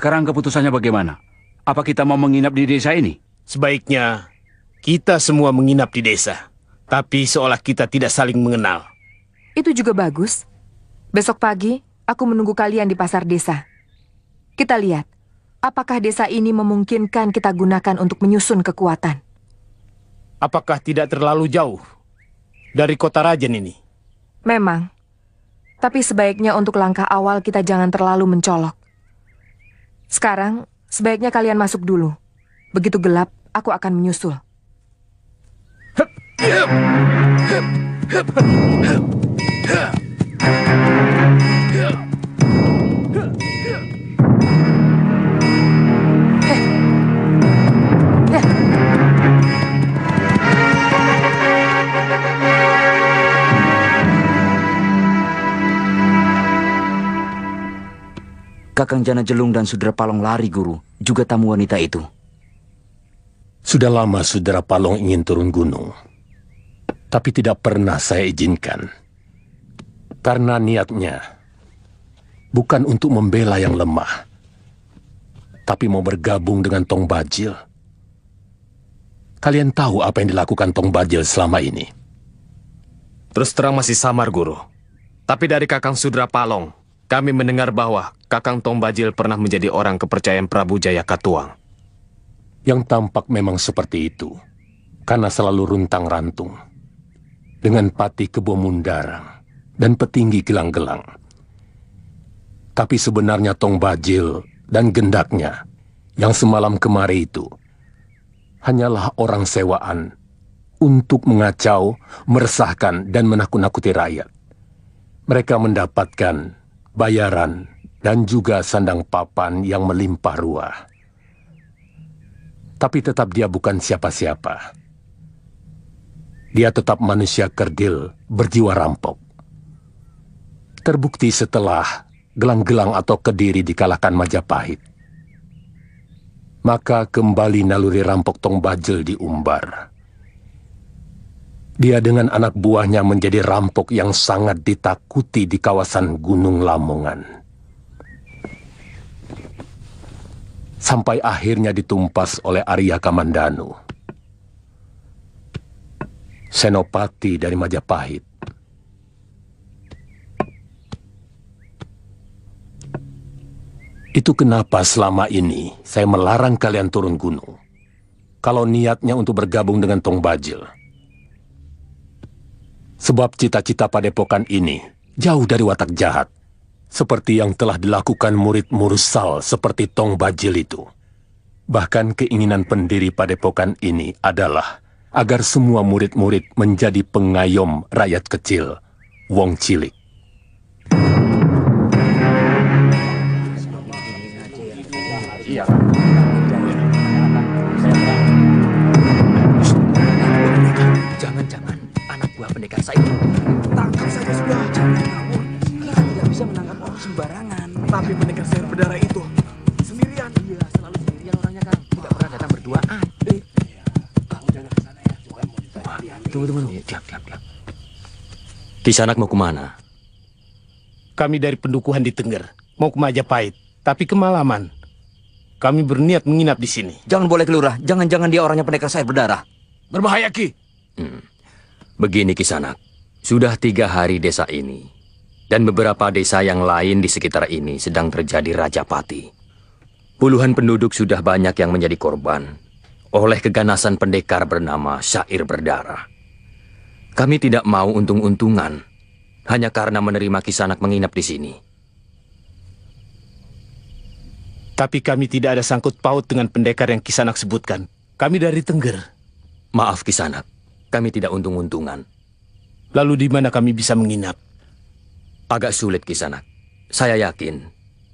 Sekarang keputusannya bagaimana? Apa kita mau menginap di desa ini? Sebaiknya kita semua menginap di desa. Tapi seolah kita tidak saling mengenal. Itu juga bagus. Besok pagi, aku menunggu kalian di pasar desa. Kita lihat, apakah desa ini memungkinkan kita gunakan untuk menyusun kekuatan. Apakah tidak terlalu jauh dari kota Rajan ini? Memang. Tapi sebaiknya untuk langkah awal kita jangan terlalu mencolok. Sekarang, sebaiknya kalian masuk dulu. Begitu gelap, aku akan menyusul. Kakang Jana Jelung dan Sudra Palong lari, Guru. Juga tamu wanita itu. Sudah lama Sudra Palong ingin turun gunung. Tapi tidak pernah saya izinkan. Karena niatnya bukan untuk membela yang lemah. Tapi mau bergabung dengan Tong Bajil. Kalian tahu apa yang dilakukan Tong Bajil selama ini? Terus terang masih samar, Guru. Tapi dari Kakang Sudra Palong, kami mendengar bahwa Kakang Tong Bajil pernah menjadi orang kepercayaan Prabu Jaya Katuang. Yang tampak memang seperti itu. Karena selalu runtang-rantung. Dengan Pati Kebo Mundarang dan petinggi gelang-gelang. Tapi sebenarnya Tong Bajil dan gendaknya yang semalam kemari itu hanyalah orang sewaan untuk mengacau, meresahkan, dan menakut-nakuti rakyat. Mereka mendapatkan bayaran dan juga sandang papan yang melimpah ruah. Tapi tetap dia bukan siapa-siapa. Dia tetap manusia kerdil, berjiwa rampok. Terbukti setelah gelang-gelang atau Kediri dikalahkan Majapahit. Maka kembali naluri rampok Tong Bajil diumbar. Dia dengan anak buahnya menjadi rampok yang sangat ditakuti di kawasan Gunung Lamongan. Sampai akhirnya ditumpas oleh Arya Kamandanu, senopati dari Majapahit. Itu kenapa selama ini saya melarang kalian turun gunung. Kalau niatnya untuk bergabung dengan Tong Bajil. Sebab cita-cita padepokan ini jauh dari watak jahat. Seperti yang telah dilakukan murid Murusal seperti Tong Bajil itu. Bahkan keinginan pendiri padepokan ini adalah agar semua murid-murid menjadi pengayom rakyat kecil, wong cilik. Jangan-jangan anak buah pendekar saya itu. Tangkap saja sudah. Jangan ngawur. Kita tidak bisa menangkap orang sembarangan. Tapi pendekar sayur berdarah itu sendirian. Iya, selalu sendirian orangnya, Kang. Tidak pernah datang berduaan. Kamu jangan ke sana ya. Tunggu. Diam. Kisanak mau kemana? Kami dari pendukuhan di Tengger, mau ke Majapahit, tapi kemalaman. Kami berniat menginap di sini. Jangan boleh kelurah. Jangan-jangan dia orangnya pendekar sayur berdarah. Berbahaya, Ki. Begini Kisanak, sudah 3 hari desa ini dan beberapa desa yang lain di sekitar ini sedang terjadi rajapati. Puluhan penduduk sudah banyak yang menjadi korban oleh keganasan pendekar bernama Syair Berdarah. Kami tidak mau untung-untungan hanya karena menerima Kisanak menginap di sini. Tapi kami tidak ada sangkut paut dengan pendekar yang Kisanak sebutkan. Kami dari Tengger. Maaf Kisanak, kami tidak untung-untungan. Lalu di mana kami bisa menginap? Agak sulit Kisanak. Saya yakin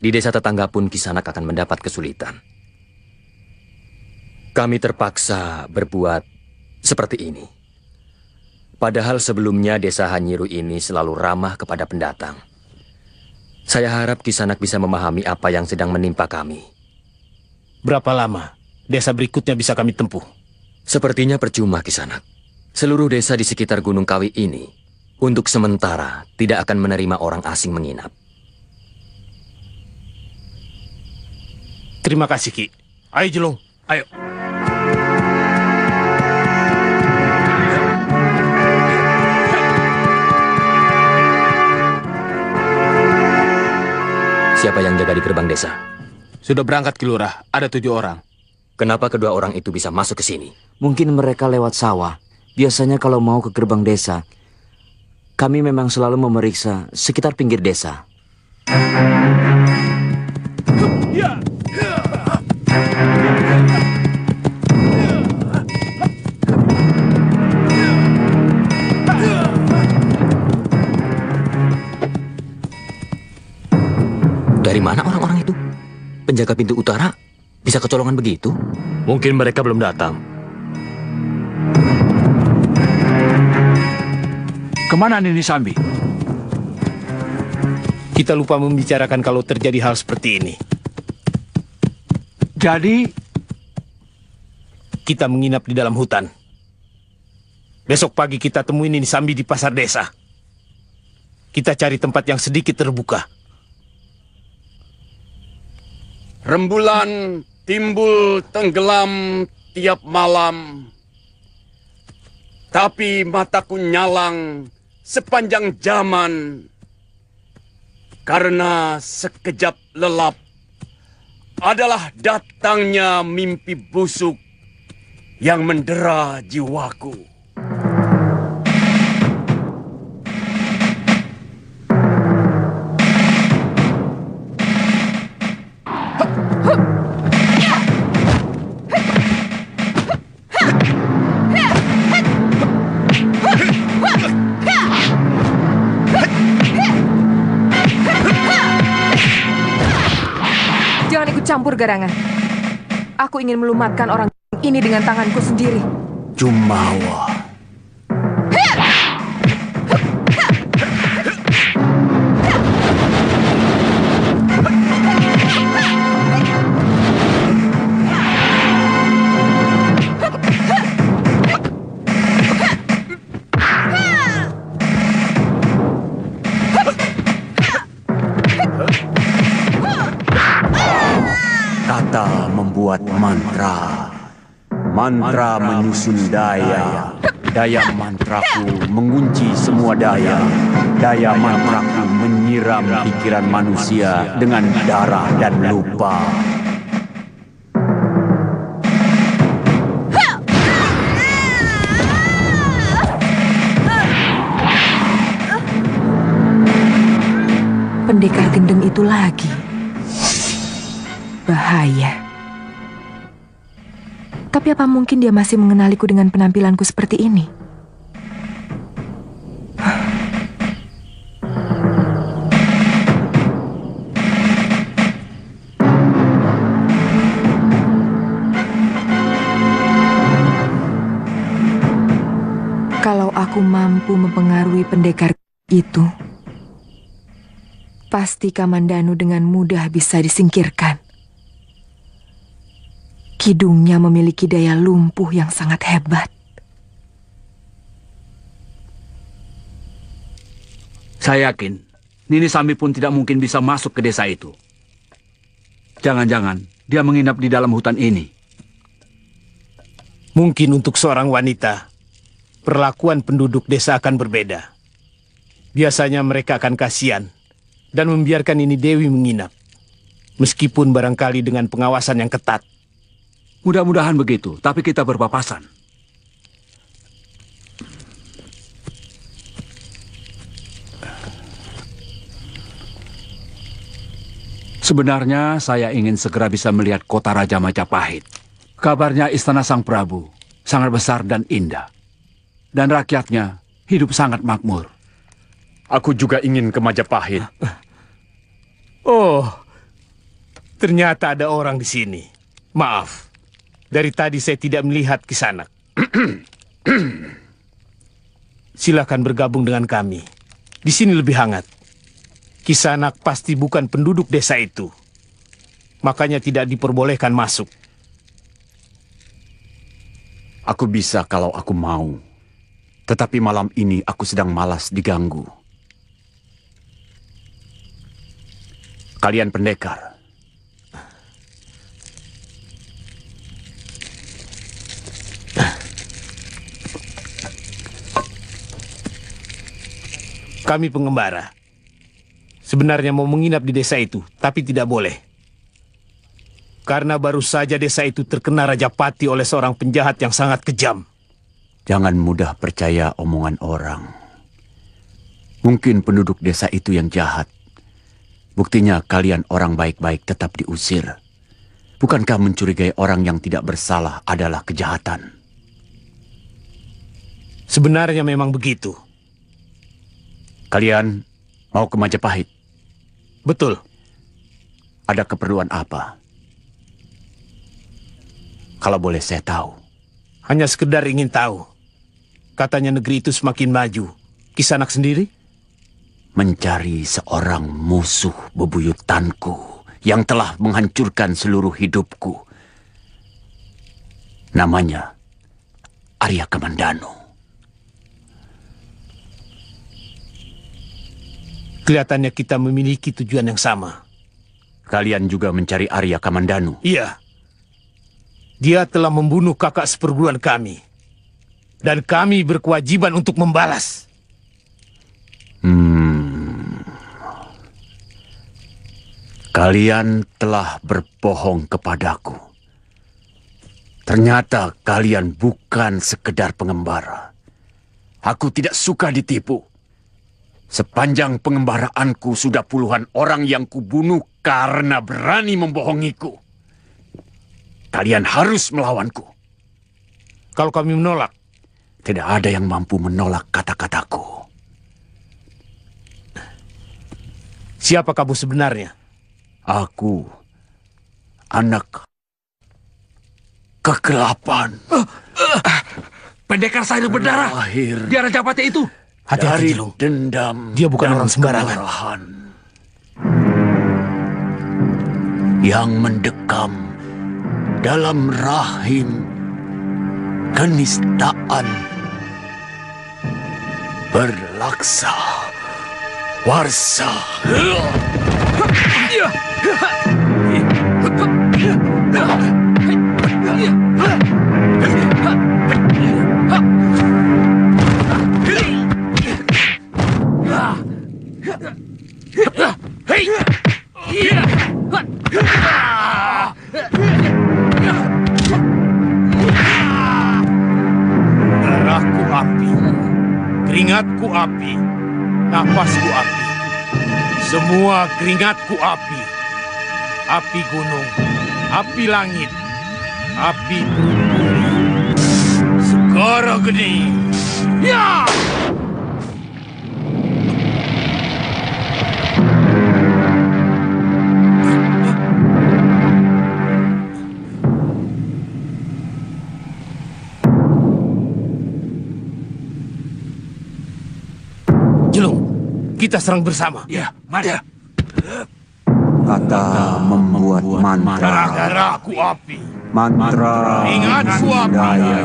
di desa tetangga pun Kisanak akan mendapat kesulitan. Kami terpaksa berbuat seperti ini. Padahal sebelumnya desa Hanyiru ini selalu ramah kepada pendatang. Saya harap Kisanak bisa memahami apa yang sedang menimpa kami. Berapa lama desa berikutnya bisa kami tempuh? Sepertinya percuma Kisanak. Seluruh desa di sekitar Gunung Kawi ini untuk sementara tidak akan menerima orang asing menginap. Terima kasih, Ki. Ayo, Jelung. Ayo. Siapa yang jaga di gerbang desa? Sudah berangkat, Ki Lurah. Ada 7 orang. Kenapa kedua orang itu bisa masuk ke sini? Mungkin mereka lewat sawah. Biasanya kalau mau ke gerbang desa, kami memang selalu memeriksa sekitar pinggir desa. Dari mana orang-orang itu? Penjaga pintu utara bisa kecolongan begitu? Mungkin mereka belum datang. Kemana Nini Sambi? Kita lupa membicarakan kalau terjadi hal seperti ini. Jadi, Kita menginap di dalam hutan. Besok pagi kita temuin ini Sambi di pasar desa. Kita cari tempat yang sedikit terbuka. Rembulan timbul tenggelam tiap malam, tapi mataku nyalang sepanjang zaman, karena sekejap lelap adalah datangnya mimpi busuk yang mendera jiwaku. Jangan ikut campur, Garangan. Aku ingin melumatkan orang ini dengan tanganku sendiri. Jumawa. Kata membuat mantra. Mantra menyusun daya. Daya mantraku mengunci semua daya. Daya mantraku menyiram pikiran manusia dengan darah dan lupa. Pendekar gendeng itu lagi. Bahaya. Tapi apa mungkin dia masih mengenaliku dengan penampilanku seperti ini? Kalau aku mampu mempengaruhi pendekar itu, pasti Kamandanu dengan mudah bisa disingkirkan. Kidungnya memiliki daya lumpuh yang sangat hebat. saya yakin Nini Sambi pun tidak mungkin bisa masuk ke desa itu. Jangan-jangan dia menginap di dalam hutan ini. Mungkin untuk seorang wanita, perlakuan penduduk desa akan berbeda. Biasanya mereka akan kasihan dan membiarkan ini Dewi menginap. Meskipun barangkali dengan pengawasan yang ketat. Mudah-mudahan begitu, tapi kita berpapasan. Sebenarnya saya ingin segera bisa melihat kota Raja Majapahit. Kabarnya istana Sang Prabu sangat besar dan indah. Dan rakyatnya hidup sangat makmur. Aku juga ingin ke Majapahit. Oh, ternyata ada orang di sini. Maaf, dari tadi saya tidak melihat Kisanak. Silakan bergabung dengan kami. Di sini lebih hangat. Kisanak pasti bukan penduduk desa itu. Makanya tidak diperbolehkan masuk. Aku bisa kalau aku mau. Tetapi malam ini aku sedang malas diganggu. Kalian pendekar. Kami pengembara. Sebenarnya mau menginap di desa itu, tapi tidak boleh. Karena baru saja desa itu terkena Rajapati oleh seorang penjahat yang sangat kejam. Jangan mudah percaya omongan orang. Mungkin penduduk desa itu yang jahat. Buktinya kalian orang baik-baik tetap diusir. Bukankah mencurigai orang yang tidak bersalah adalah kejahatan? Sebenarnya memang begitu. Kalian mau ke Majapahit? Betul. Ada keperluan apa? Kalau boleh saya tahu. Hanya sekedar ingin tahu. Katanya negeri itu semakin maju. Kisanak sendiri? Mencari seorang musuh bebuyutanku yang telah menghancurkan seluruh hidupku. Namanya Arya Kamandanu. Kelihatannya kita memiliki tujuan yang sama. Kalian juga mencari Arya Kamandanu? Iya. Dia telah membunuh kakak seperguruan kami. Dan kami berkewajiban untuk membalas. Kalian telah berbohong kepadaku. Ternyata kalian bukan sekedar pengembara. Aku tidak suka ditipu. Sepanjang pengembaraanku sudah puluhan orang yang kubunuh karena berani membohongiku. Kalian harus melawanku. Kalau kami menolak, tidak ada yang mampu menolak kata-kataku. Siapa kamu sebenarnya? Aku, anak kegelapan. Pendekar sayur berdarah. Lahir Dia Rajapati itu. Hati-hati, dari Jelung. dendam. Dia bukan dan orang sembarangan. kemarahan yang mendekam dalam rahim kenistaan berlaksa warsa. Darahku api, keringatku api, napasku api. Semua keringatku api. Api gunung, api langit, api bumi, segara geni. Ya! Jelung, kita serang bersama. Ya, mari. Kata membuat mantra, Darah-darahku api, mantra keringatku api, daya,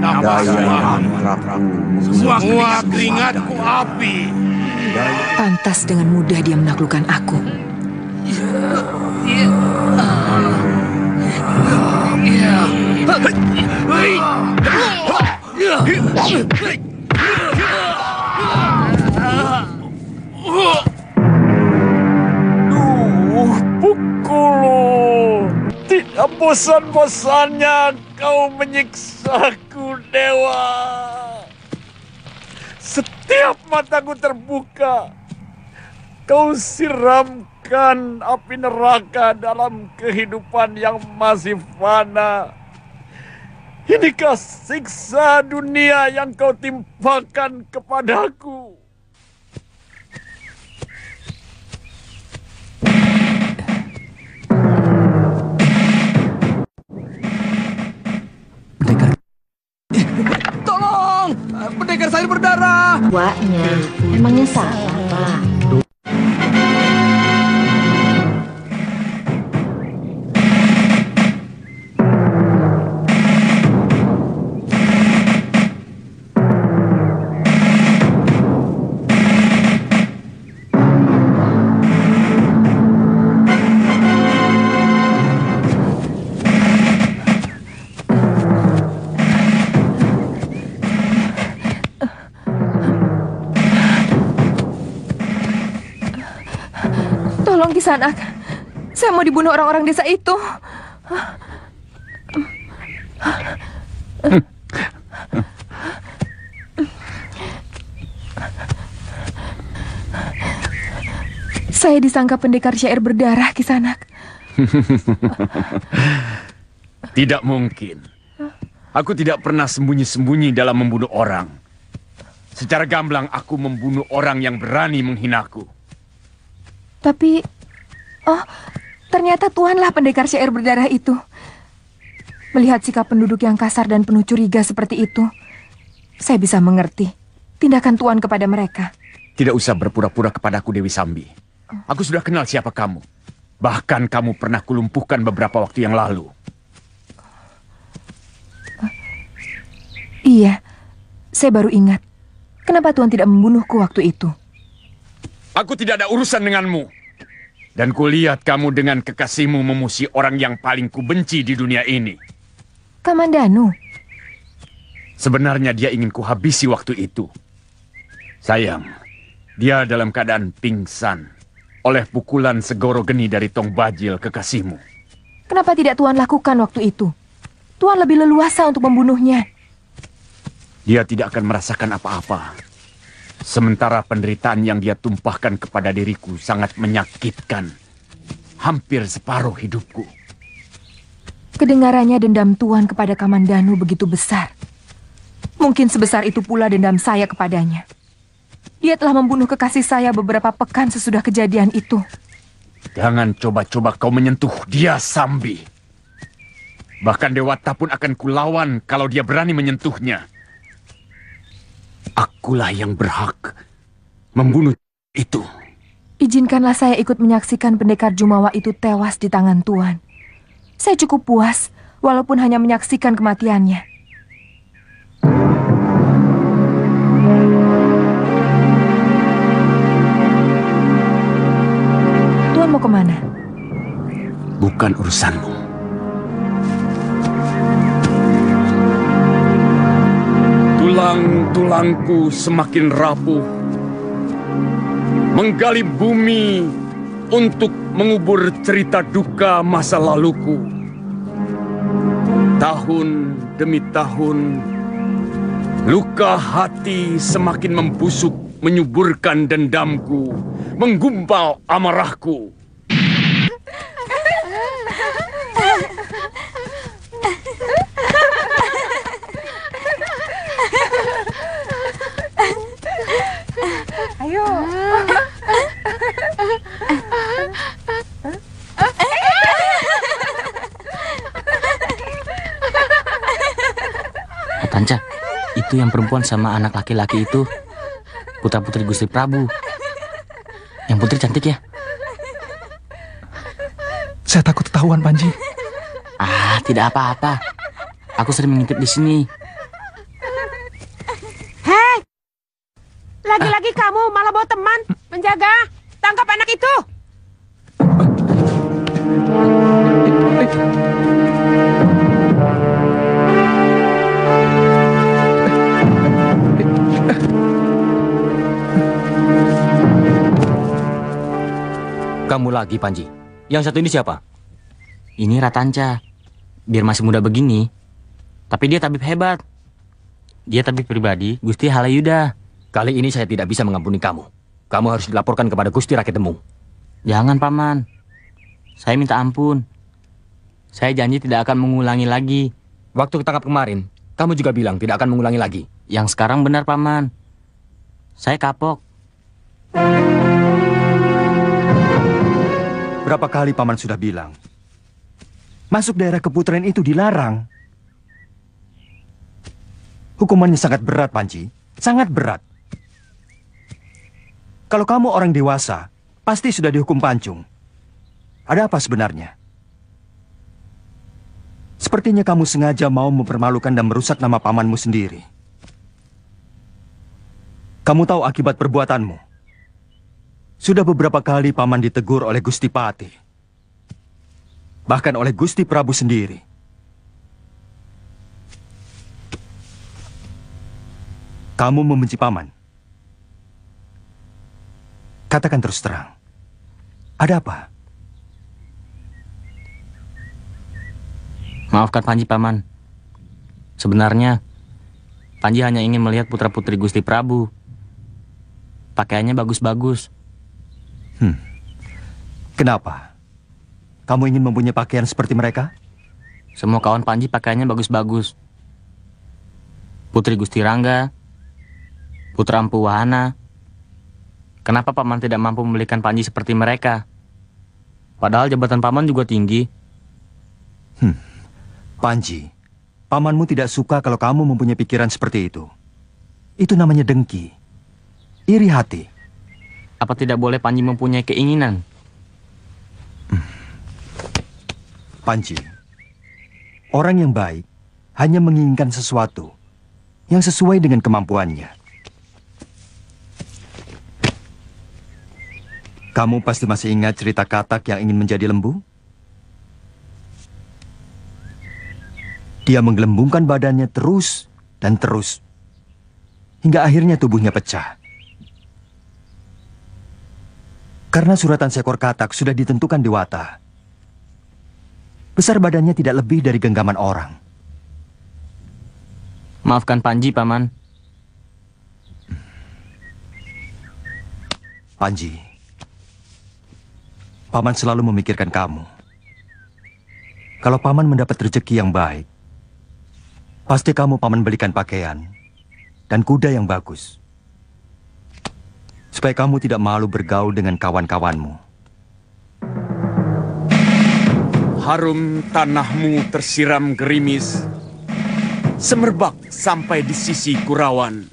napasku daya api. mantraku Semua keringatku api. Pantas dengan mudah dia menaklukkan aku. Pukul, tidak bosan-bosannya kau menyiksaku, Dewa. Setiap mataku terbuka, kau siramkan api neraka dalam kehidupan yang masih fana. Inikah siksa dunia yang kau timpakan kepadaku? Tolong! Pendekar sayur berdarah! Waknya, emangnya salah, Pak? Tolong Kisanak. Saya mau dibunuh orang-orang desa itu. Saya disangka pendekar syair berdarah, Kisanak. Tidak mungkin. Aku tidak pernah sembunyi-sembunyi dalam membunuh orang. Secara gamblang aku membunuh orang yang berani menghinaku. Tapi, ternyata Tuanlah pendekar syair berdarah itu. Melihat sikap penduduk yang kasar dan penuh curiga seperti itu, saya bisa mengerti tindakan Tuan kepada mereka. Tidak usah berpura-pura kepadaku, Dewi Sambi. Aku sudah kenal siapa kamu. Bahkan kamu pernah kulumpuhkan beberapa waktu yang lalu. Iya, saya baru ingat. Kenapa Tuan tidak membunuhku waktu itu? Aku tidak ada urusan denganmu. Dan kulihat kamu dengan kekasihmu memusuhi orang yang paling kubenci di dunia ini. Kamandanu. Sebenarnya dia ingin kuhabisi waktu itu. Sayang, dia dalam keadaan pingsan oleh pukulan segoro geni dari Tong Bajil kekasihmu. Kenapa tidak Tuan lakukan waktu itu? Tuan lebih leluasa untuk membunuhnya. Dia tidak akan merasakan apa-apa. Sementara penderitaan yang dia tumpahkan kepada diriku sangat menyakitkan. Hampir separuh hidupku. Kedengarannya dendam Tuan kepada Kamandanu begitu besar. Mungkin sebesar itu pula dendam saya kepadanya. Dia telah membunuh kekasih saya beberapa pekan sesudah kejadian itu. Jangan coba-coba kau menyentuh dia, Sambi. Bahkan Dewata pun akan kulawan kalau dia berani menyentuhnya. Akulah yang berhak membunuh itu. Izinkanlah saya ikut menyaksikan pendekar Jumawa itu tewas di tangan Tuan. Saya cukup puas, walaupun hanya menyaksikan kematiannya. Tuan mau kemana? Bukan urusanmu. Tulang-tulangku semakin rapuh, menggali bumi untuk mengubur cerita duka masa laluku. Tahun demi tahun, luka hati semakin membusuk menyuburkan dendamku, menggumpal amarahku. Ayo. Tanca, itu yang perempuan sama anak laki-laki itu putra-putri Gusti Prabu. Yang putri cantik ya? Saya takut ketahuan, Panji. Ah, tidak apa-apa. Aku sering mengintip di sini. Hei! Lagi-lagi kamu malah bawa teman menjaga. Tangkap anak itu. Kamu lagi, Panji. Yang satu ini siapa? Ini Ratanca. Biar masih muda begini, tapi dia tabib hebat. Dia tabib pribadi Gusti Halayuda. Kali ini saya tidak bisa mengampuni kamu. Kamu harus dilaporkan kepada Gusti Rakyat Demung. Jangan, Paman. Saya minta ampun. Saya janji tidak akan mengulangi lagi. Waktu ketangkap kemarin, kamu juga bilang tidak akan mengulangi lagi. Yang sekarang benar, Paman. Saya kapok. Berapa kali Paman sudah bilang, masuk daerah keputren itu dilarang. Hukumannya sangat berat, Panji. Sangat berat. Kalau kamu orang dewasa, pasti sudah dihukum pancung. Ada apa sebenarnya? Sepertinya kamu sengaja mau mempermalukan dan merusak nama pamanmu sendiri. Kamu tahu akibat perbuatanmu. Sudah beberapa kali paman ditegur oleh Gusti Pati. Bahkan oleh Gusti Prabu sendiri. Kamu membenci paman. Katakan terus terang. Ada apa? Maafkan Panji, Paman. Sebenarnya, Panji hanya ingin melihat putra-putri Gusti Prabu. Pakaiannya bagus-bagus. Kenapa? Kamu ingin mempunyai pakaian seperti mereka? Semua kawan Panji pakaiannya bagus-bagus. Putri Gusti Rangga, Putra Empu Wahana. Kenapa Paman tidak mampu membelikan Panji seperti mereka? Padahal jabatan Paman juga tinggi. Panji, pamanmu tidak suka kalau kamu mempunyai pikiran seperti itu. Itu namanya dengki. Iri hati. Apa tidak boleh Panji mempunyai keinginan? Panji, orang yang baik hanya menginginkan sesuatu yang sesuai dengan kemampuannya. Kamu pasti masih ingat cerita katak yang ingin menjadi lembu? Dia menggelembungkan badannya terus dan terus, hingga akhirnya tubuhnya pecah. Karena suratan seekor katak sudah ditentukan dewata, besar badannya tidak lebih dari genggaman orang. Maafkan Panji, Paman. Panji, Paman selalu memikirkan kamu. Kalau Paman mendapat rezeki yang baik, pasti kamu Paman belikan pakaian dan kuda yang bagus. Supaya kamu tidak malu bergaul dengan kawan-kawanmu. Harum tanahmu tersiram gerimis, semerbak sampai di sisi Kurawan,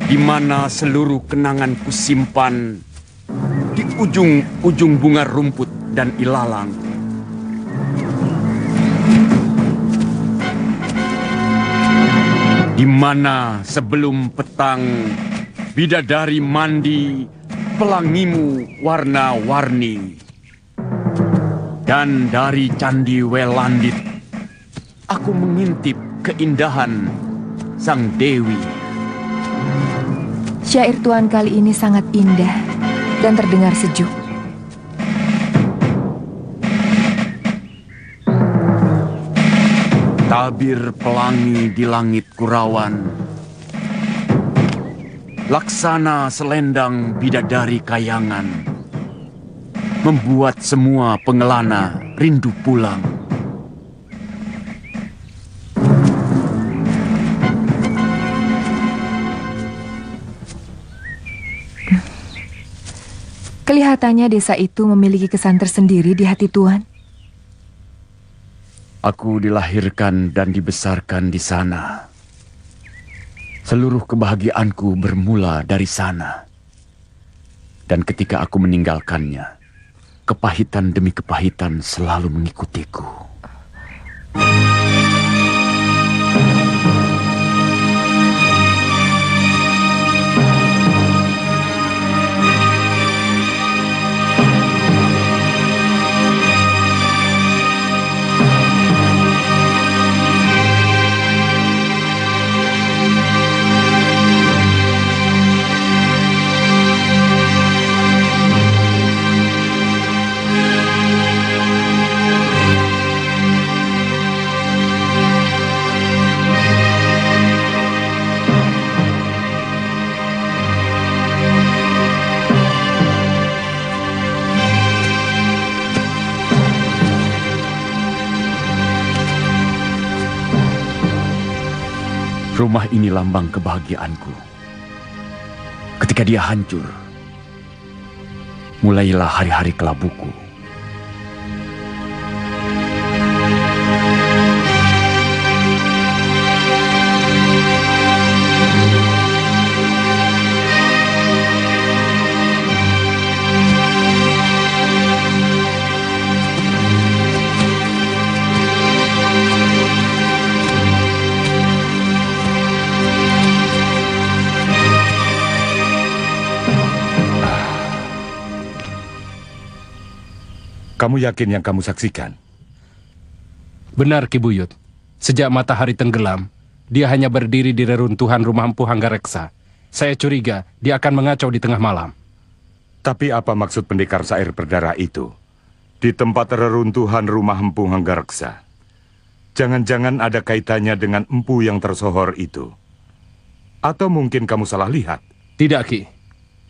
di mana seluruh kenangan kusimpan di ujung-ujung bunga rumput dan ilalang. Di mana sebelum petang bidadari mandi, pelangimu warna-warni. Dan dari Candi Welandit, aku mengintip keindahan Sang Dewi. Syair Tuan kali ini sangat indah dan terdengar sejuk. Tabir pelangi di langit Kurawan, laksana selendang bidadari kayangan, membuat semua pengelana rindu pulang. Kelihatannya desa itu memiliki kesan tersendiri di hati Tuan. Aku dilahirkan dan dibesarkan di sana. Seluruh kebahagiaanku bermula dari sana. Dan ketika aku meninggalkannya, kepahitan demi kepahitan selalu mengikutiku. Rumah ini lambang kebahagiaanku. Ketika dia hancur, mulailah hari-hari kelabuku. Kamu yakin yang kamu saksikan? Benar, Ki Buyut. Sejak matahari tenggelam, dia hanya berdiri di reruntuhan rumah Empu Hanggareksa. Saya curiga dia akan mengacau di tengah malam. Tapi apa maksud pendekar sair berdarah itu? Di tempat reruntuhan rumah Empu Hanggareksa. Jangan-jangan ada kaitannya dengan empu yang tersohor itu. Atau mungkin kamu salah lihat? Tidak, Ki.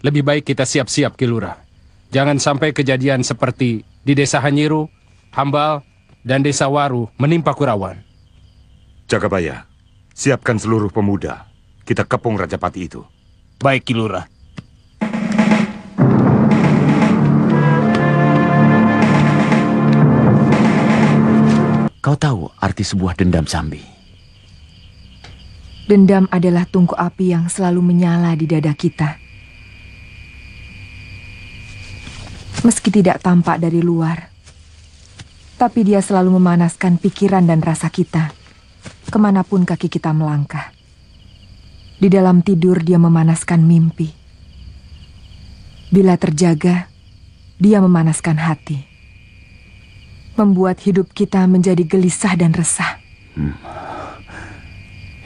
Lebih baik kita siap-siap, Ki Lurah. Jangan sampai kejadian seperti di Desa Hanyiru, Hambal, dan Desa Waru menimpa Kurawan. Jagabaya, siapkan seluruh pemuda. Kita kepung Rajapati itu. Baik, Ki Lurah. Kau tahu arti sebuah dendam, Sambi? Dendam adalah tungku api yang selalu menyala di dada kita. Meski tidak tampak dari luar, tapi dia selalu memanaskan pikiran dan rasa kita, kemanapun kaki kita melangkah. Di dalam tidur dia memanaskan mimpi. Bila terjaga, dia memanaskan hati. Membuat hidup kita menjadi gelisah dan resah.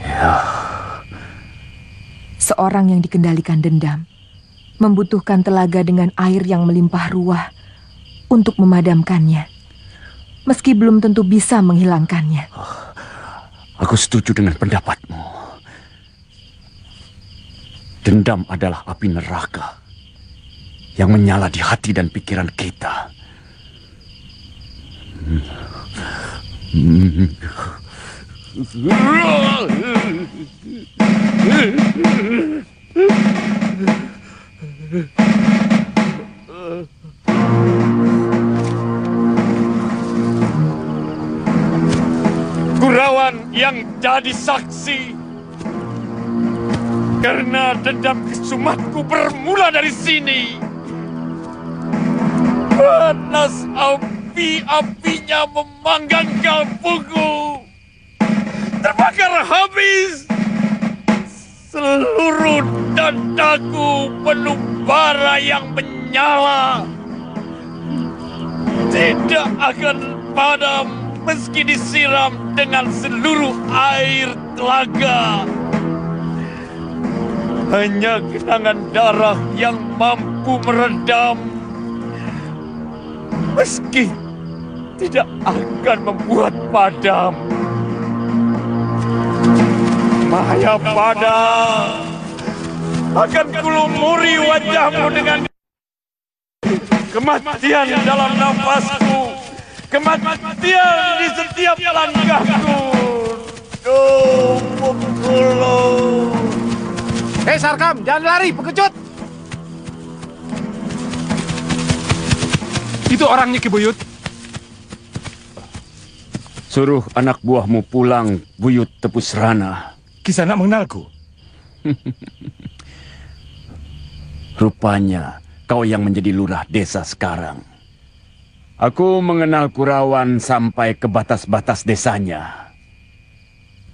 Ya. Seorang yang dikendalikan dendam membutuhkan telaga dengan air yang melimpah ruah untuk memadamkannya, meski belum tentu bisa menghilangkannya. Aku setuju dengan pendapatmu. Dendam adalah api neraka yang menyala di hati dan pikiran kita. Kurawan yang jadi saksi karena dendam kesumatku bermula dari sini. Panas api-apinya memanggang kalpuku, terbakar habis. Seluruh dadaku penuh bara yang menyala, tidak akan padam meski disiram dengan seluruh air telaga. Hanya genangan darah yang mampu meredam, meski tidak akan membuat padam. Mahayapada, akan kulumuri wajahmu dengan kematian dalam nafasku, kematian di setiap langkahku. Domukulo. Hei Sarkam, jangan lari, pengecut! Itu orangnya, Ki Buyut. Suruh anak buahmu pulang, Buyut Tepus Rana. Kisanak mengenalku. Rupanya kau yang menjadi lurah desa sekarang. Aku mengenal Kurawan sampai ke batas-batas desanya.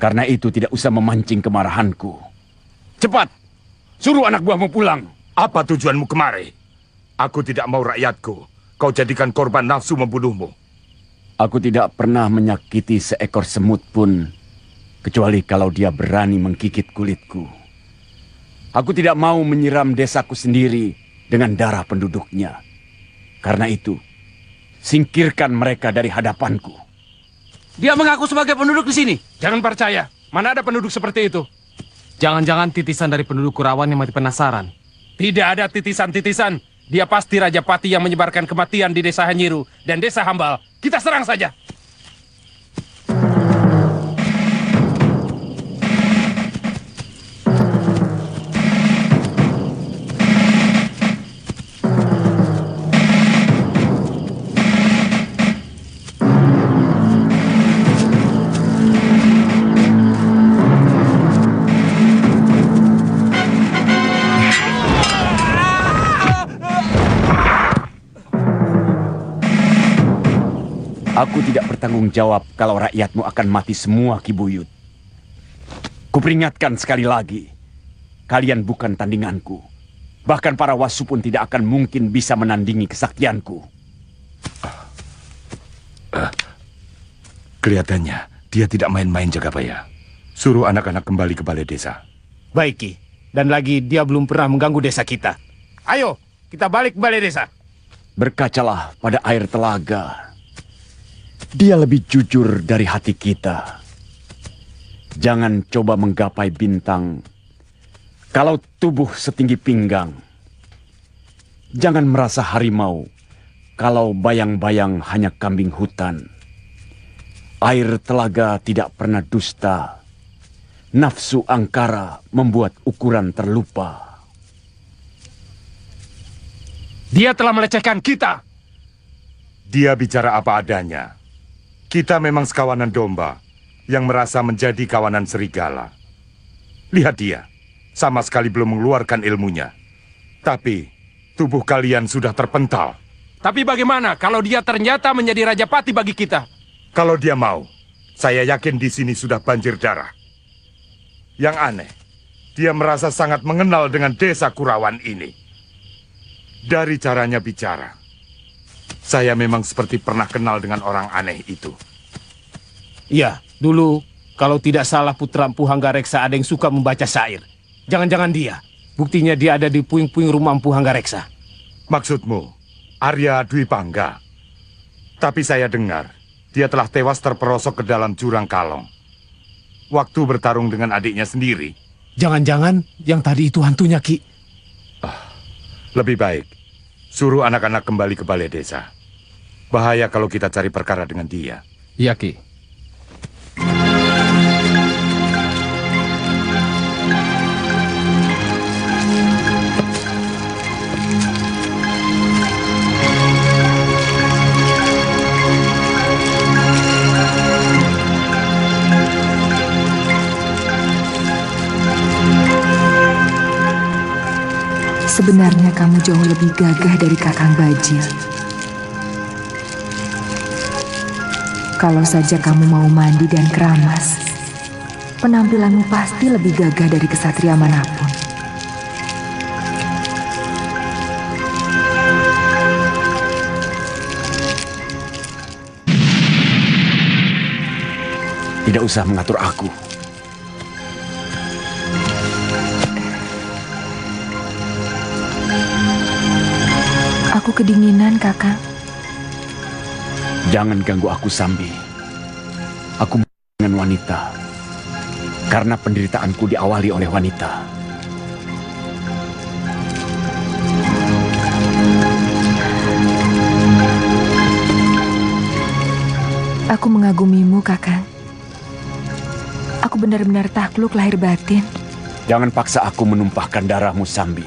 Karena itu tidak usah memancing kemarahanku. Cepat, suruh anak buahmu pulang. Apa tujuanmu kemari? Aku tidak mau rakyatku kau jadikan korban nafsu membunuhmu. Aku tidak pernah menyakiti seekor semut pun, kecuali kalau dia berani menggigit kulitku. Aku tidak mau menyiram desaku sendiri dengan darah penduduknya. Karena itu, singkirkan mereka dari hadapanku. Dia mengaku sebagai penduduk di sini. Jangan percaya. Mana ada penduduk seperti itu? Jangan-jangan titisan dari penduduk Kurawan yang mati penasaran. Tidak ada titisan-titisan. Dia pasti Rajapati yang menyebarkan kematian di Desa Hanyiru dan Desa Hambal. Kita serang saja. Aku tidak bertanggung jawab kalau rakyatmu akan mati semua, Ki Buyut. Kuperingatkan sekali lagi, kalian bukan tandinganku. Bahkan para wasu pun tidak akan mungkin bisa menandingi kesaktianku. Kelihatannya dia tidak main-main, Jagabaya. Suruh anak-anak kembali ke balai desa. Baik, Ki. Dan lagi dia belum pernah mengganggu desa kita. Ayo, kita balik ke balai desa. Berkacalah pada air telaga. Dia lebih jujur dari hati kita. Jangan coba menggapai bintang kalau tubuh setinggi pinggang. Jangan merasa harimau kalau bayang-bayang hanya kambing hutan. Air telaga tidak pernah dusta. Nafsu angkara membuat ukuran terlupa. Dia telah melecehkan kita. Dia bicara apa adanya. Kita memang sekawanan domba yang merasa menjadi kawanan serigala. Lihat dia, sama sekali belum mengeluarkan ilmunya. Tapi tubuh kalian sudah terpental. Tapi bagaimana kalau dia ternyata menjadi Raja Pati bagi kita? Kalau dia mau, saya yakin di sini sudah banjir darah. Yang aneh, dia merasa sangat mengenal dengan desa Kurawan ini. Dari caranya bicara, saya memang seperti pernah kenal dengan orang aneh itu. Iya, dulu kalau tidak salah putra Empu Hanggareksa ada yang suka membaca syair. Jangan-jangan dia. Buktinya dia ada di puing-puing rumah Empu Hanggareksa. Maksudmu, Arya Dwi Pangga? Tapi saya dengar, dia telah tewas terperosok ke dalam jurang Kalong. Waktu bertarung dengan adiknya sendiri. Jangan-jangan yang tadi itu hantunya, Ki. Lebih baik, suruh anak-anak kembali ke balai desa. Bahaya kalau kita cari perkara dengan dia. Iya, Ki. Sebenarnya kamu jauh lebih gagah dari Kakang Bajil. Kalau saja kamu mau mandi dan keramas, penampilanmu pasti lebih gagah dari kesatria manapun. Tidak usah mengatur aku. Aku kedinginan, Kakang. Jangan ganggu aku, Sambi. Aku dengan wanita. Karena penderitaanku diawali oleh wanita. Aku mengagumimu, Kakang. Aku benar-benar takluk lahir batin. Jangan paksa aku menumpahkan darahmu, Sambi.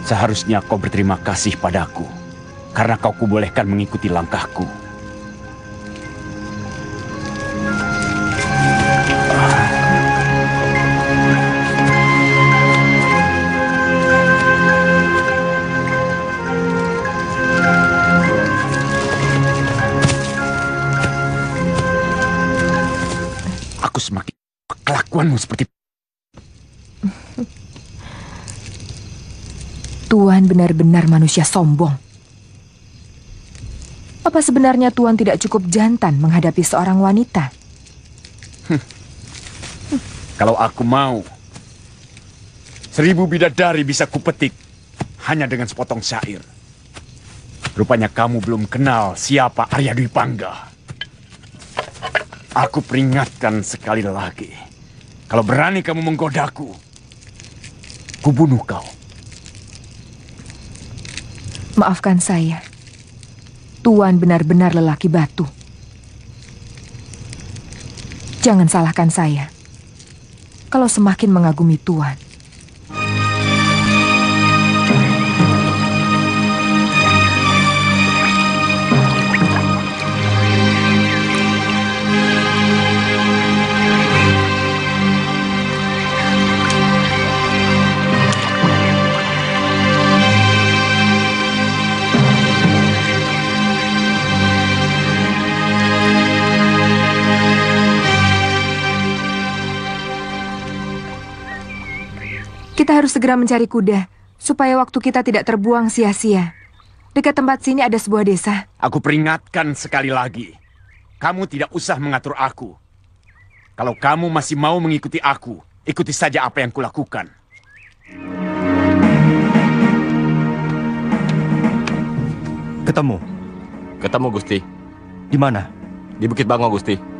Seharusnya kau berterima kasih padaku, karena kau kubolehkan mengikuti langkahku. Aku semakin kelakuanmu seperti... Tuan benar-benar manusia sombong. Apa sebenarnya Tuan tidak cukup jantan menghadapi seorang wanita? Kalau aku mau, 1000 bidadari bisa kupetik hanya dengan sepotong syair. Rupanya kamu belum kenal siapa Arya Dwi Pangga. Aku peringatkan sekali lagi, kalau berani kamu menggodaku, kubunuh kau. Maafkan saya. Tuan benar-benar lelaki batu. Jangan salahkan saya. Kalau semakin mengagumi Tuan. Kita harus segera mencari kuda, supaya waktu kita tidak terbuang sia-sia. Dekat tempat sini ada sebuah desa. Aku peringatkan sekali lagi, kamu tidak usah mengatur aku. Kalau kamu masih mau mengikuti aku, ikuti saja apa yang kulakukan. Ketemu? Ketemu, Gusti. Di mana? Di Bukit Bango, Gusti.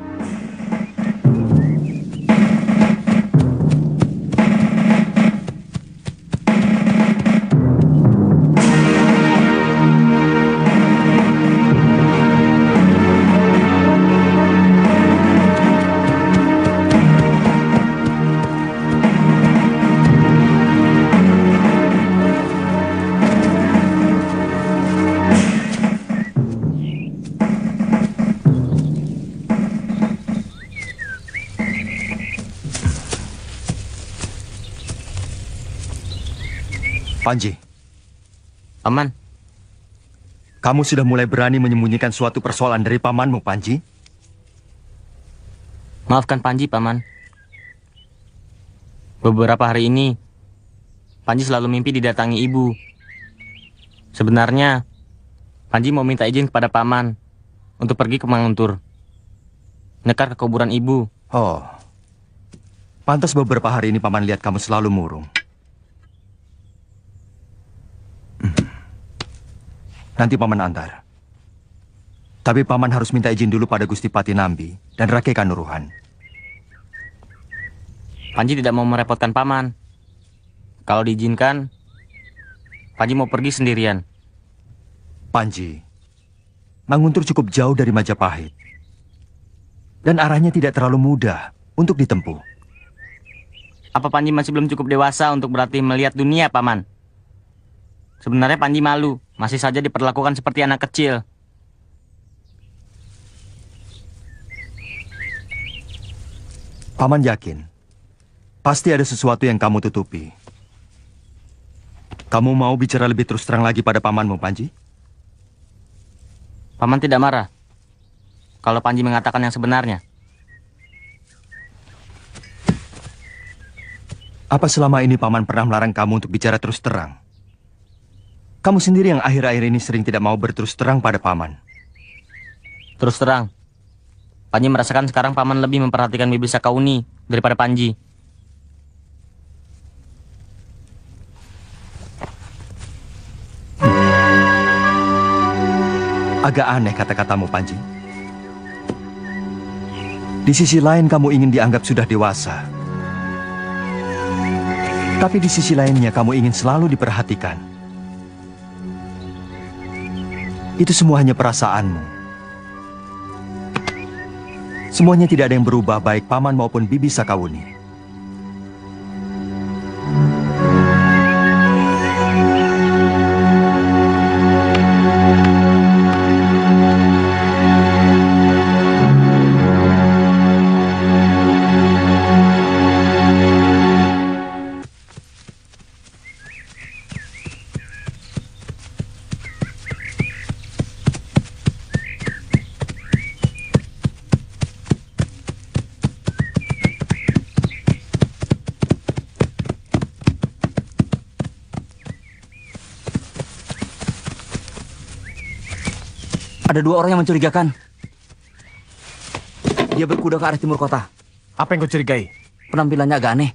Panji. Paman. Kamu sudah mulai berani menyembunyikan suatu persoalan dari pamanmu, Panji? Maafkan Panji, Paman. Beberapa hari ini, Panji selalu mimpi didatangi ibu. Sebenarnya, Panji mau minta izin kepada Paman untuk pergi ke Manguntur. Nekar ke kuburan ibu. Oh. Pantas beberapa hari ini Paman lihat kamu selalu murung. Nanti Paman antar. Tapi Paman harus minta izin dulu pada Gusti Pati Nambi dan Rake Kanuruhan. Panji tidak mau merepotkan Paman. Kalau diizinkan, Panji mau pergi sendirian. Panji, Manguntur cukup jauh dari Majapahit. Dan arahnya tidak terlalu mudah untuk ditempuh. Apa Panji masih belum cukup dewasa untuk berlatih melihat dunia, Paman? Sebenarnya Panji malu, masih saja diperlakukan seperti anak kecil. Paman yakin, pasti ada sesuatu yang kamu tutupi. Kamu mau bicara lebih terus terang lagi pada pamanmu, Panji? Paman tidak marah kalau Panji mengatakan yang sebenarnya. Apa selama ini Paman pernah melarang kamu untuk bicara terus terang? Kamu sendiri yang akhir-akhir ini sering tidak mau berterus terang pada Paman. Terus terang, Panji merasakan sekarang Paman lebih memperhatikan Bibi Sakauni daripada Panji. Agak aneh kata-katamu, Panji. Di sisi lain kamu ingin dianggap sudah dewasa. Tapi di sisi lainnya kamu ingin selalu diperhatikan. Itu semua hanya perasaanmu. Semuanya tidak ada yang berubah, baik Paman maupun Bibi Sakauni. Ada dua orang yang mencurigakan. Dia berkuda ke arah timur kota. Apa yang kau curigai? Penampilannya agak aneh.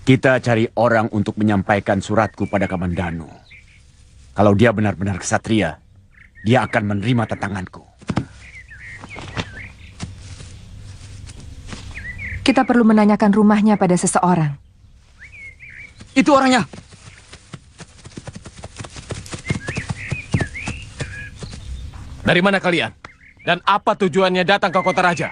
Kita cari orang untuk menyampaikan suratku pada Kamandanu. Kalau dia benar-benar ksatria, dia akan menerima tantanganku. Kita perlu menanyakan rumahnya pada seseorang. Itu orangnya. Dari mana kalian? Dan apa tujuannya datang ke kota raja?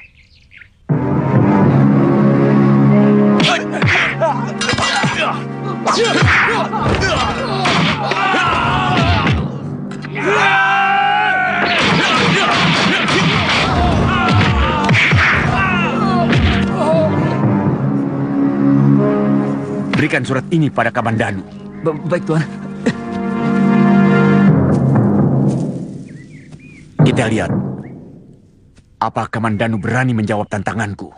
Berikan surat ini pada Kamandanu. Baik, Tuan. Kita lihat. Apa Kamandanu berani menjawab tantanganku?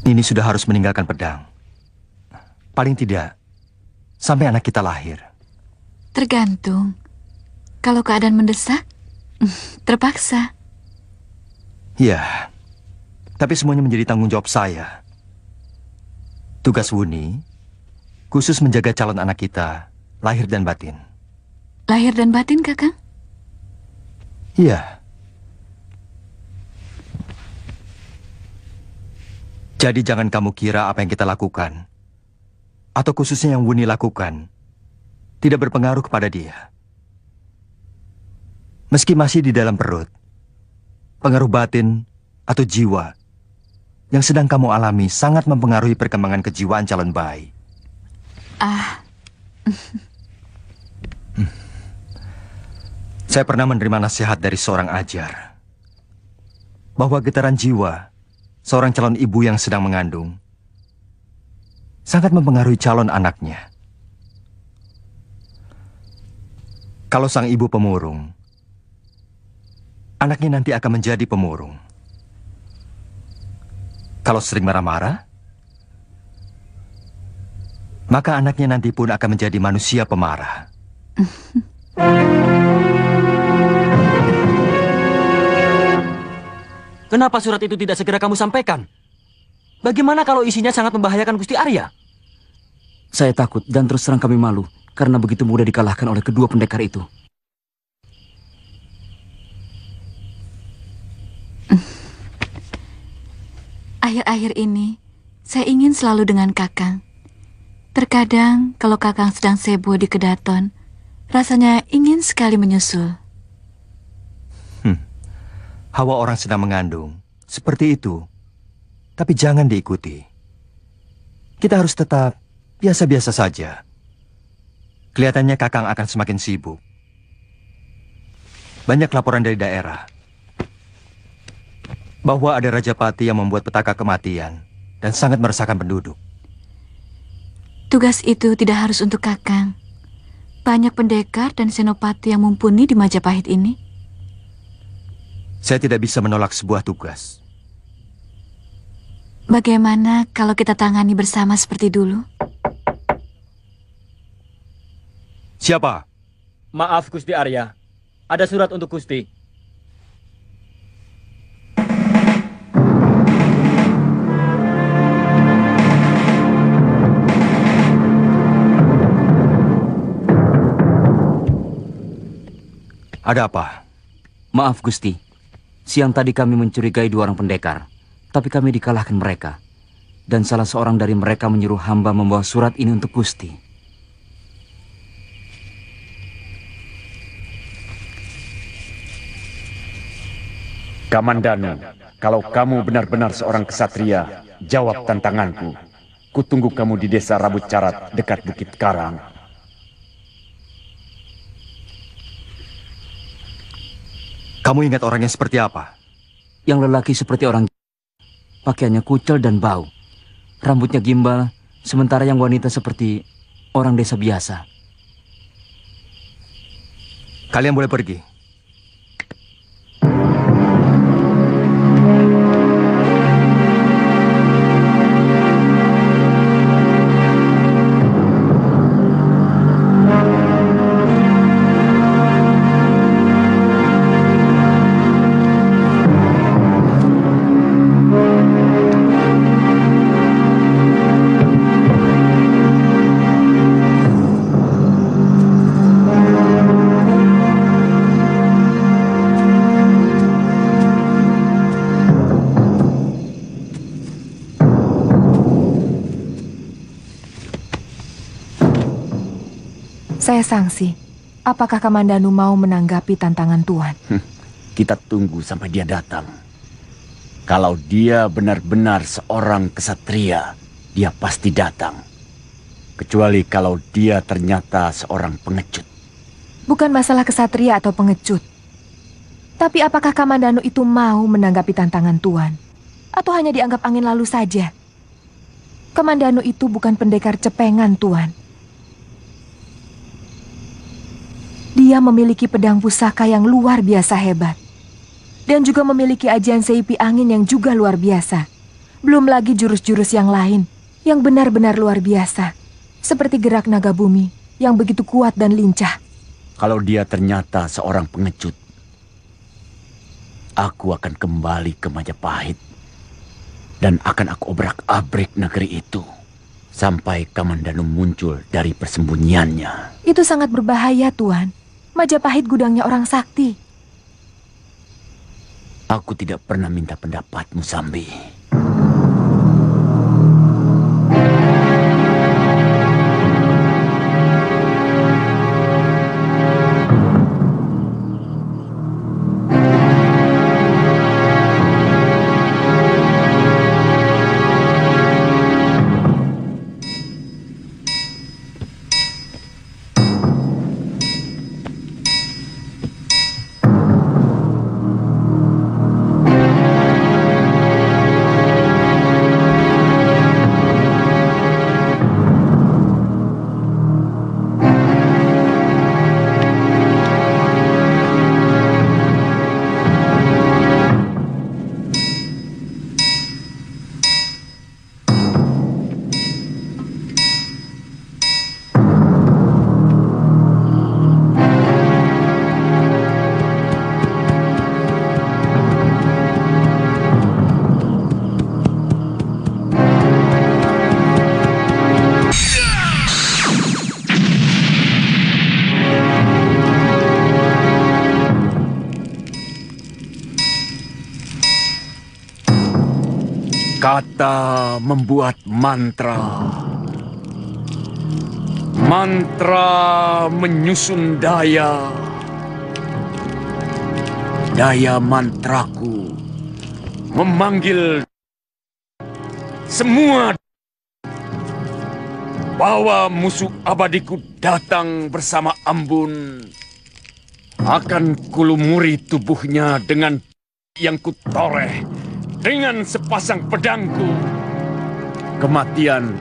Ini sudah harus meninggalkan pedang. Paling tidak, sampai anak kita lahir? Tergantung. Kalau keadaan mendesak, terpaksa. Ya, tapi semuanya menjadi tanggung jawab saya. Tugas Wuni khusus menjaga calon anak kita, lahir dan batin. Lahir dan batin, Kakang? Iya. Jadi jangan kamu kira apa yang kita lakukan, atau khususnya yang Wuni lakukan, tidak berpengaruh kepada dia. Meski masih di dalam perut, pengaruh batin atau jiwa yang sedang kamu alami sangat mempengaruhi perkembangan kejiwaan calon bayi. Saya pernah menerima nasihat dari seorang ajar bahwa getaran jiwa seorang calon ibu yang sedang mengandung sangat mempengaruhi calon anaknya. Kalau sang ibu pemurung, anaknya nanti akan menjadi pemurung. Kalau sering marah-marah, maka anaknya nanti pun akan menjadi manusia pemarah. Kenapa surat itu tidak segera kamu sampaikan? Bagaimana kalau isinya sangat membahayakan Gusti Arya? Saya takut dan terus terang kami malu karena begitu mudah dikalahkan oleh kedua pendekar itu. Akhir-akhir ini, saya ingin selalu dengan Kakang. Terkadang, kalau Kakang sedang sibuk di Kedaton, rasanya ingin sekali menyusul. Hawa orang sedang mengandung, seperti itu. Tapi jangan diikuti. Kita harus tetap biasa-biasa saja. Kelihatannya Kakang akan semakin sibuk. Banyak laporan dari daerah bahwa ada Rajapati yang membuat petaka kematian dan sangat meresahkan penduduk. Tugas itu tidak harus untuk Kakang. Banyak pendekar dan senopati yang mumpuni di Majapahit ini. Saya tidak bisa menolak sebuah tugas. Bagaimana kalau kita tangani bersama seperti dulu? Siapa? Maaf, Gusti Arya. Ada surat untuk Gusti. Ada apa? Maaf Gusti, siang tadi kami mencurigai 2 orang pendekar, tapi kami dikalahkan mereka. Dan salah seorang dari mereka menyuruh hamba membawa surat ini untuk Gusti. Kamandanu, kalau kamu benar-benar seorang kesatria, jawab tantanganku. Kutunggu kamu di desa Rabut Carat dekat Bukit Karang. Kamu ingat orangnya seperti apa? Yang lelaki seperti orang, pakaiannya kucel dan bau. Rambutnya gimbal, sementara yang wanita seperti orang desa biasa. Kalian boleh pergi. Saya sangsi. Apakah Kamandanu mau menanggapi tantangan Tuan? Kita tunggu sampai dia datang. Kalau dia benar-benar seorang kesatria, dia pasti datang. Kecuali kalau dia ternyata seorang pengecut. Bukan masalah kesatria atau pengecut. Tapi apakah Kamandanu itu mau menanggapi tantangan Tuan? Atau hanya dianggap angin lalu saja? Kamandanu itu bukan pendekar cepengan, Tuan. Dia memiliki pedang pusaka yang luar biasa hebat. Dan juga memiliki ajian seipi angin yang juga luar biasa. Belum lagi jurus-jurus yang lain yang benar-benar luar biasa. Seperti gerak naga bumi yang begitu kuat dan lincah. Kalau dia ternyata seorang pengecut, aku akan kembali ke Majapahit dan akan aku obrak-abrik negeri itu sampai Kamandanu muncul dari persembunyiannya. Itu sangat berbahaya, Tuan. Majapahit gudangnya orang sakti. Aku tidak pernah minta pendapatmu, Sambi. Kata membuat mantra. Mantra menyusun daya. Daya mantraku memanggil semua. Bawa musuh abadiku datang bersama Ambun. Akan kulumuri tubuhnya dengan yang kutoreh. Dengan sepasang pedangku. Kematian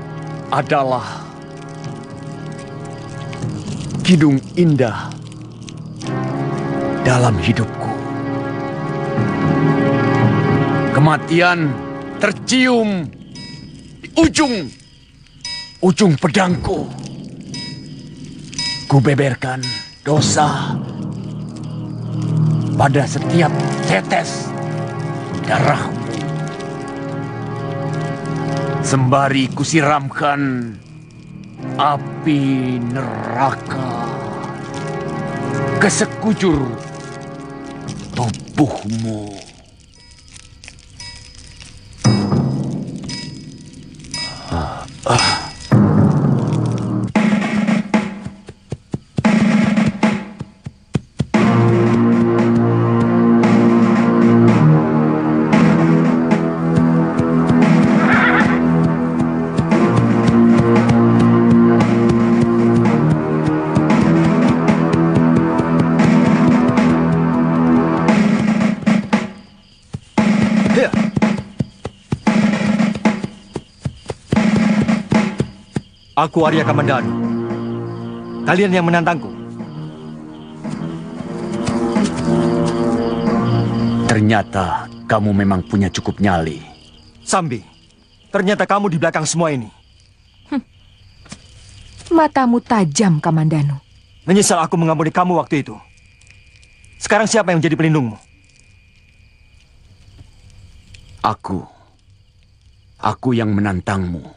adalah kidung indah dalam hidupku. Kematian tercium di ujung pedangku. Kubeberkan dosa pada setiap tetes darahmu. Sembari kusiramkan api neraka ke sekujur tubuhmu. Aku Arya Kamandanu. Kalian yang menantangku. Ternyata kamu memang punya cukup nyali. Sambi, ternyata kamu di belakang semua ini. Matamu tajam, Kamandanu. Menyesal aku mengampuni kamu waktu itu. Sekarang siapa yang menjadi pelindungmu? Aku yang menantangmu.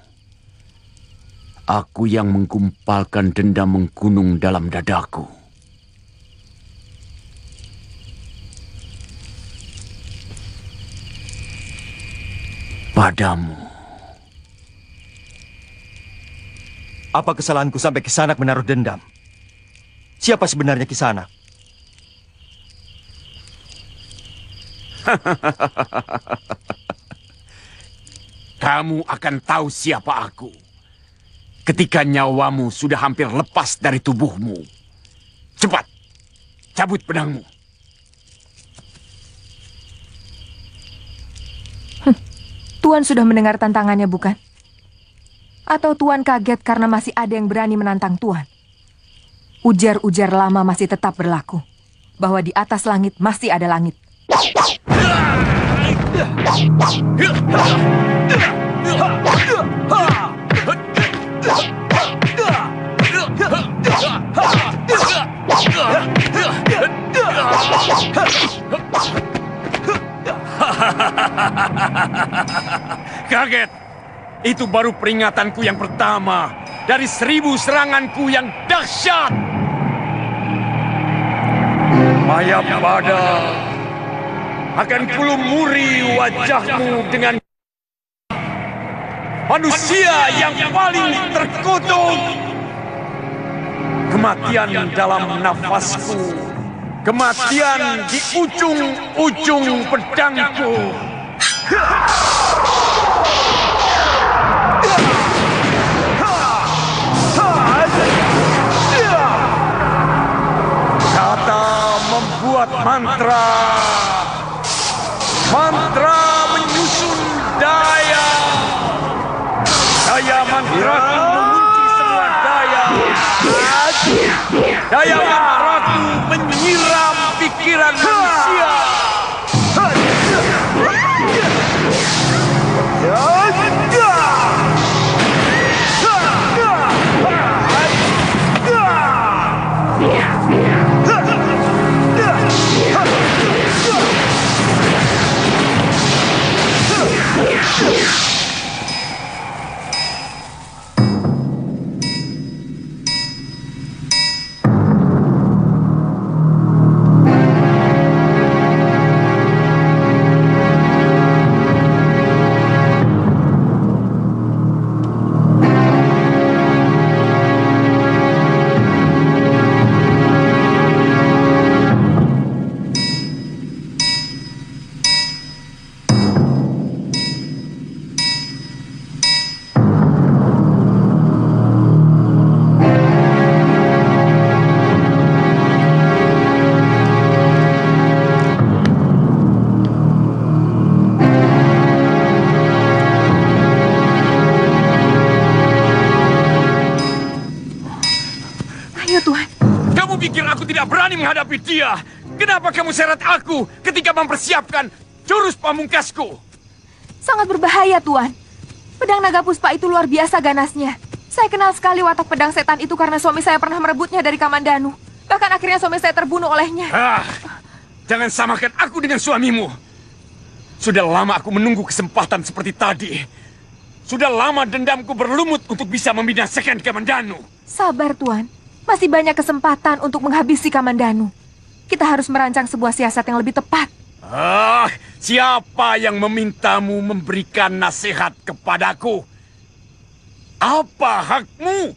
Aku yang menggumpalkan dendam menggunung dalam dadaku. Padamu. Apa kesalahanku sampai Kisanak menaruh dendam? Siapa sebenarnya Kisanak? Kamu akan tahu siapa aku ketika nyawamu sudah hampir lepas dari tubuhmu. Cepat, cabut pedangmu. Tuan sudah mendengar tantangannya, bukan? Atau Tuan kaget karena masih ada yang berani menantang Tuan? Ujar-ujar lama masih tetap berlaku, bahwa di atas langit masih ada langit. Kaget. Itu baru peringatanku yang pertama dari 1000 seranganku yang dahsyat. Mayapada, akan kulumuri wajahmu dengan manusia yang paling terkutuk. Kematian dalam nafasku, kematian di ujung-ujung pedangku. Kata membuat mantra. Mantra menyusun daya. Daya mantraku mengunci semua daya. Daya mantraku menyiram pikiran manusia. Menghadapi dia. Kenapa kamu seret aku ketika mempersiapkan jurus pamungkasku? Sangat berbahaya, Tuan. Pedang naga puspa itu luar biasa ganasnya. Saya kenal sekali watak pedang setan itu karena suami saya pernah merebutnya dari Kamandanu. Bahkan akhirnya suami saya terbunuh olehnya. Jangan samakan aku dengan suamimu. Sudah lama aku menunggu kesempatan seperti tadi. Sudah lama dendamku berlumut untuk bisa membinasakan Kamandanu. Sabar, Tuan. Masih banyak kesempatan untuk menghabisi Kamandanu. Kita harus merancang sebuah siasat yang lebih tepat. Siapa yang memintamu memberikan nasihat kepadaku? Apa hakmu?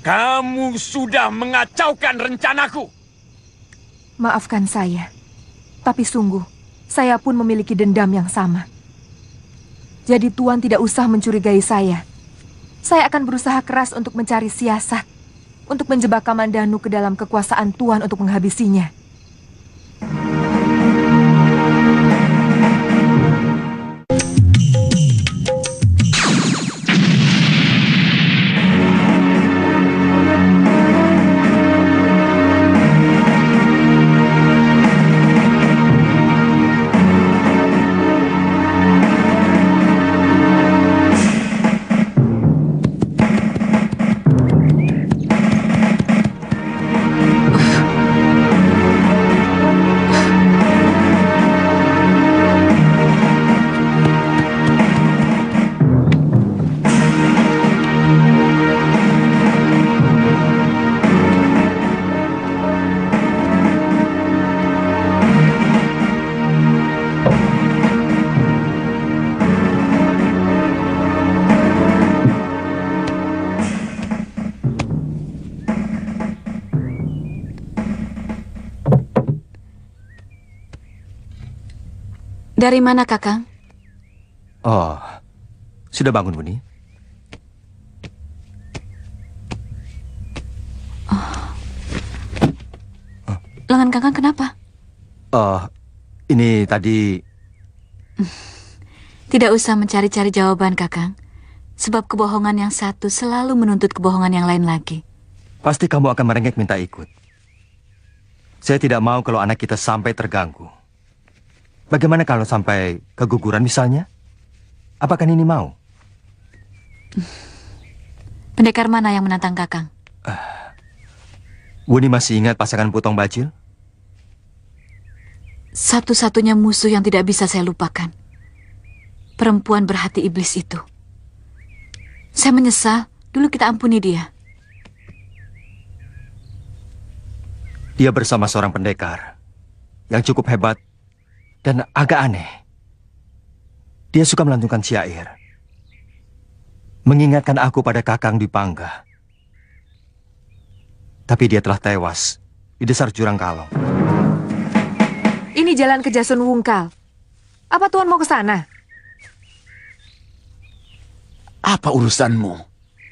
Kamu sudah mengacaukan rencanaku. Maafkan saya. Tapi sungguh, saya pun memiliki dendam yang sama. Jadi Tuan tidak usah mencurigai saya. Saya akan berusaha keras untuk mencari siasat, untuk menjebak Kamandanu ke dalam kekuasaan Tuan untuk menghabisinya. Dari mana, Kakang? Oh, sudah bangun, Buni? Lengan Kakang kenapa? Ini tadi... Tidak usah mencari-cari jawaban, Kakang. Sebab kebohongan yang satu selalu menuntut kebohongan yang lain lagi. Pasti kamu akan merengek minta ikut. Saya tidak mau kalau anak kita sampai terganggu. Bagaimana kalau sampai keguguran misalnya? Apakah Nini mau? Pendekar mana yang menantang Kakang? Wuni masih ingat pasangan Putong Bajil? satu-satunya musuh yang tidak bisa saya lupakan. Perempuan berhati iblis itu. Saya menyesal, dulu kita ampuni dia. Dia bersama seorang pendekar yang cukup hebat dan agak aneh. Dia suka melantunkan syair, mengingatkan aku pada Kakang Dwi Pangga. Tapi dia telah tewas di dasar jurang Kalong. Ini jalan ke Jasun Wungkal. Apa Tuan mau ke sana? Apa urusanmu?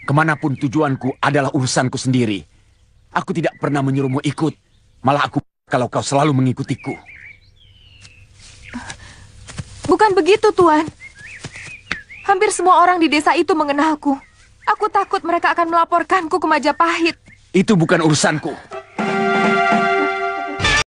Kemanapun tujuanku adalah urusanku sendiri. Aku tidak pernah menyuruhmu ikut. Malah aku kalau kau selalu mengikutiku. Bukan begitu, Tuan. Hampir semua orang di desa itu mengenalku. Aku takut mereka akan melaporkanku ke Majapahit. Itu bukan urusanku.